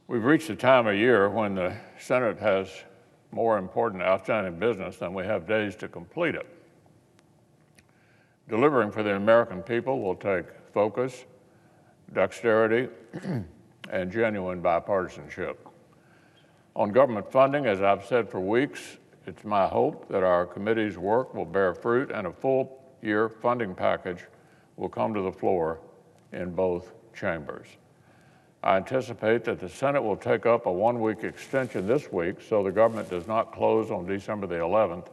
We've reached a time of year when the Senate has more important outstanding business than we have days to complete it. Delivering for the American people will take focus, dexterity, and genuine bipartisanship. On government funding, as I've said for weeks, it's my hope that our committee's work will bear fruit and a full-year funding package will come to the floor in both chambers. I anticipate that the Senate will take up a one-week extension this week so the government does not close on December the 11th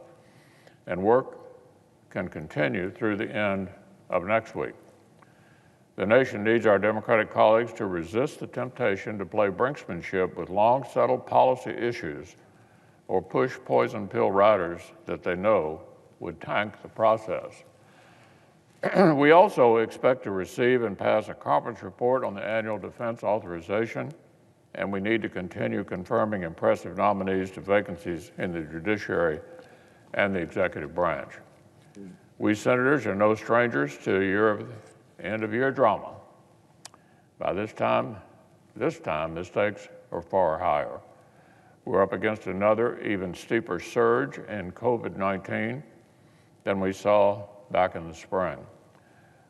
and work can continue through the end of next week. The nation needs our Democratic colleagues to resist the temptation to play brinksmanship with long-settled policy issues or push poison pill riders that they know would tank the process. We also expect to receive and pass a conference report on the annual defense authorization, and we need to continue confirming impressive nominees to vacancies in the judiciary and the executive branch. We senators are no strangers to end-of-year drama. By this time, the stakes are far higher. We're up against another even steeper surge in COVID-19 than we saw back in the spring.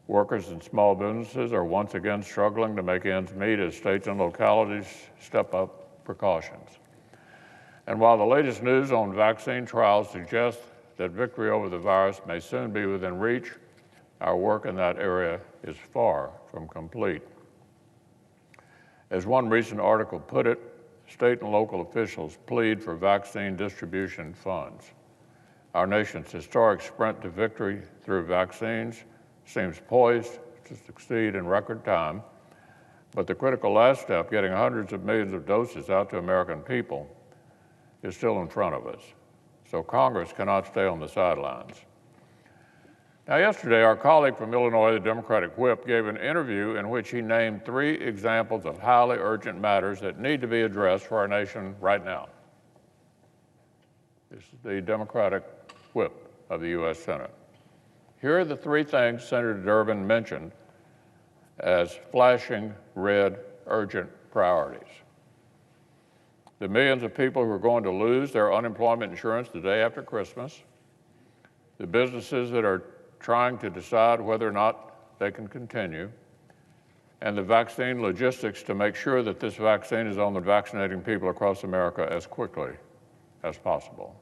Workers and small businesses are once again struggling to make ends meet as states and localities step up precautions. And while the latest news on vaccine trials suggests that victory over the virus may soon be within reach, our work in that area is far from complete. As one recent article put it, state and local officials plead for vaccine distribution funds. Our nation's historic sprint to victory through vaccines seems poised to succeed in record time, but the critical last step, getting hundreds of millions of doses out to American people, is still in front of us. So Congress cannot stay on the sidelines. Now, yesterday, our colleague from Illinois, the Democratic whip, gave an interview in which he named 3 examples of highly urgent matters that need to be addressed for our nation right now. This is the Democratic whip of the U.S. Senate. Here are the 3 things Senator Durbin mentioned as flashing red urgent priorities. The millions of people who are going to lose their unemployment insurance the day after Christmas, the businesses that are trying to decide whether or not they can continue, and the vaccine logistics to make sure that this vaccine is on the vaccinating people across America as quickly as possible.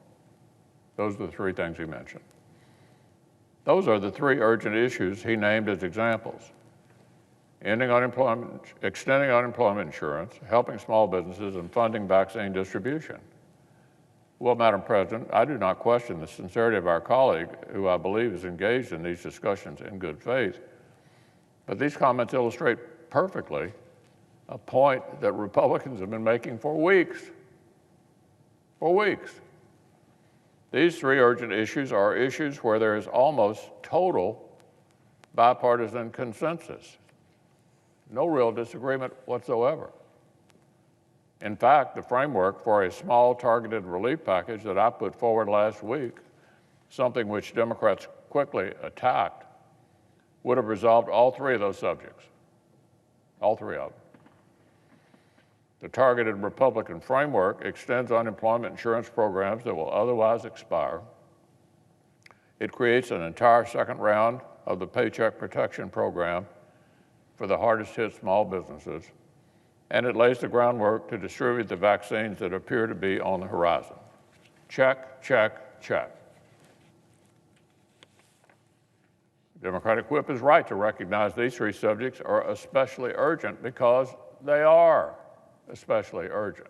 Those are the 3 things he mentioned. Those are the 3 urgent issues he named as examples: ending unemployment, extending unemployment insurance, helping small businesses, and funding vaccine distribution. Well, Madam President, I do not question the sincerity of our colleague, who I believe is engaged in these discussions in good faith, but these comments illustrate perfectly a point that Republicans have been making for weeks. For weeks. These 3 urgent issues are issues where there is almost total bipartisan consensus. No real disagreement whatsoever. In fact, the framework for a small targeted relief package that I put forward last week, something which Democrats quickly attacked, would have resolved all 3 of those subjects, all 3 of them. The targeted Republican framework extends unemployment insurance programs that will otherwise expire. It creates an entire second round of the Paycheck Protection Program for the hardest hit small businesses, and it lays the groundwork to distribute the vaccines that appear to be on the horizon. Check, check, check. The Democratic whip is right to recognize these 3 subjects are especially urgent because they are especially urgent.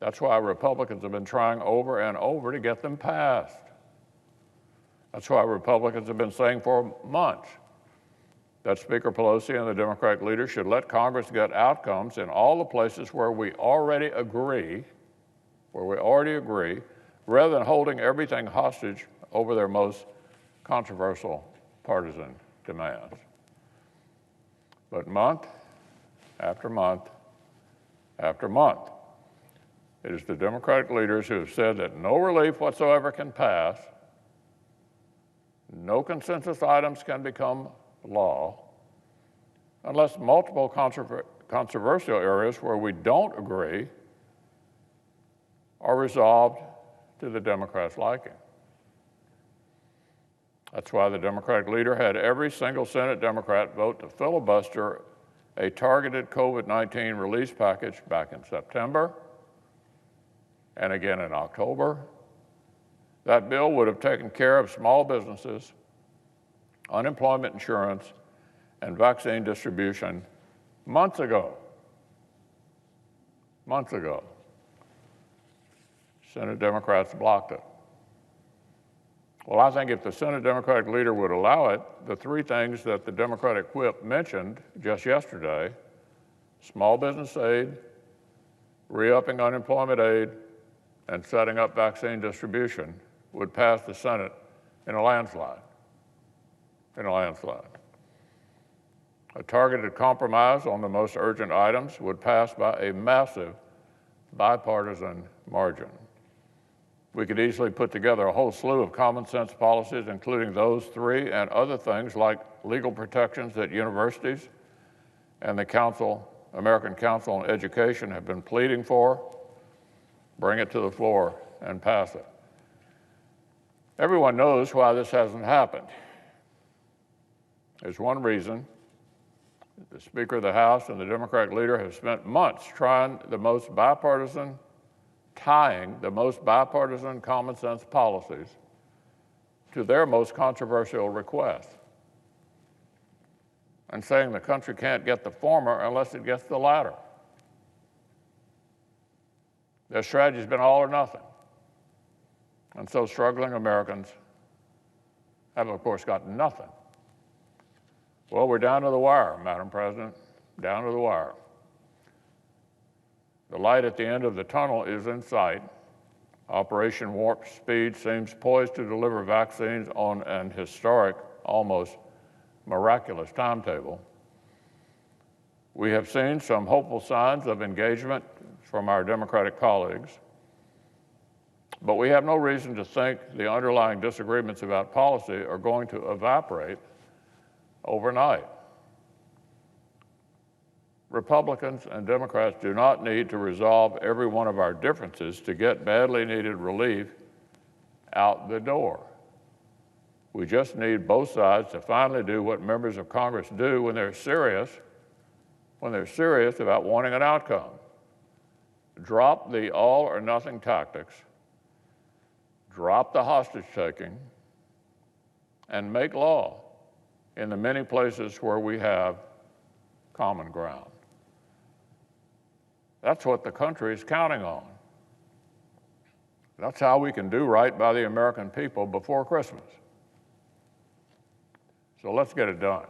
That's why Republicans have been trying over and over to get them passed. That's why Republicans have been saying for months that Speaker Pelosi and the Democratic leaders should let Congress get outcomes in all the places where we already agree, rather than holding everything hostage over their most controversial partisan demands. But month after month after month, it is the Democratic leaders who have said that no relief whatsoever can pass, no consensus items can become law, unless multiple controversial areas where we don't agree are resolved to the Democrats' liking. That's why the Democratic leader had every single Senate Democrat vote to filibuster a targeted COVID-19 release package back in September and again in October. That bill would have taken care of small businesses, unemployment insurance, and vaccine distribution months ago. Months ago. Senate Democrats blocked it. Well, I think if the Senate Democratic leader would allow it, the three things that the Democratic whip mentioned just yesterday, small business aid, re-upping unemployment aid, and setting up vaccine distribution, would pass the Senate in a landslide. In a landslide. A targeted compromise on the most urgent items would pass by a massive bipartisan margin. We could easily put together a whole slew of common sense policies, including those three and other things like legal protections that universities and the American Council on Education have been pleading for. Bring it to the floor and pass it. Everyone knows why this hasn't happened. There's one reason. The Speaker of the House and the Democratic leader have spent months tying the most bipartisan common sense policies to their most controversial requests and saying the country can't get the former unless it gets the latter. Their strategy's been all or nothing. And so struggling Americans have, of course, got nothing. Well, we're down to the wire, Madam President, down to the wire. The light at the end of the tunnel is in sight. Operation Warp Speed seems poised to deliver vaccines on an historic, almost miraculous timetable. We have seen some hopeful signs of engagement from our Democratic colleagues, but we have no reason to think the underlying disagreements about policy are going to evaporate overnight. Republicans and Democrats do not need to resolve every one of our differences to get badly needed relief out the door. We just need both sides to finally do what members of Congress do when they're serious about wanting an outcome. Drop the all or nothing tactics, drop the hostage taking, and make law in the many places where we have common ground. That's what the country is counting on. That's how we can do right by the American people before Christmas. So let's get it done.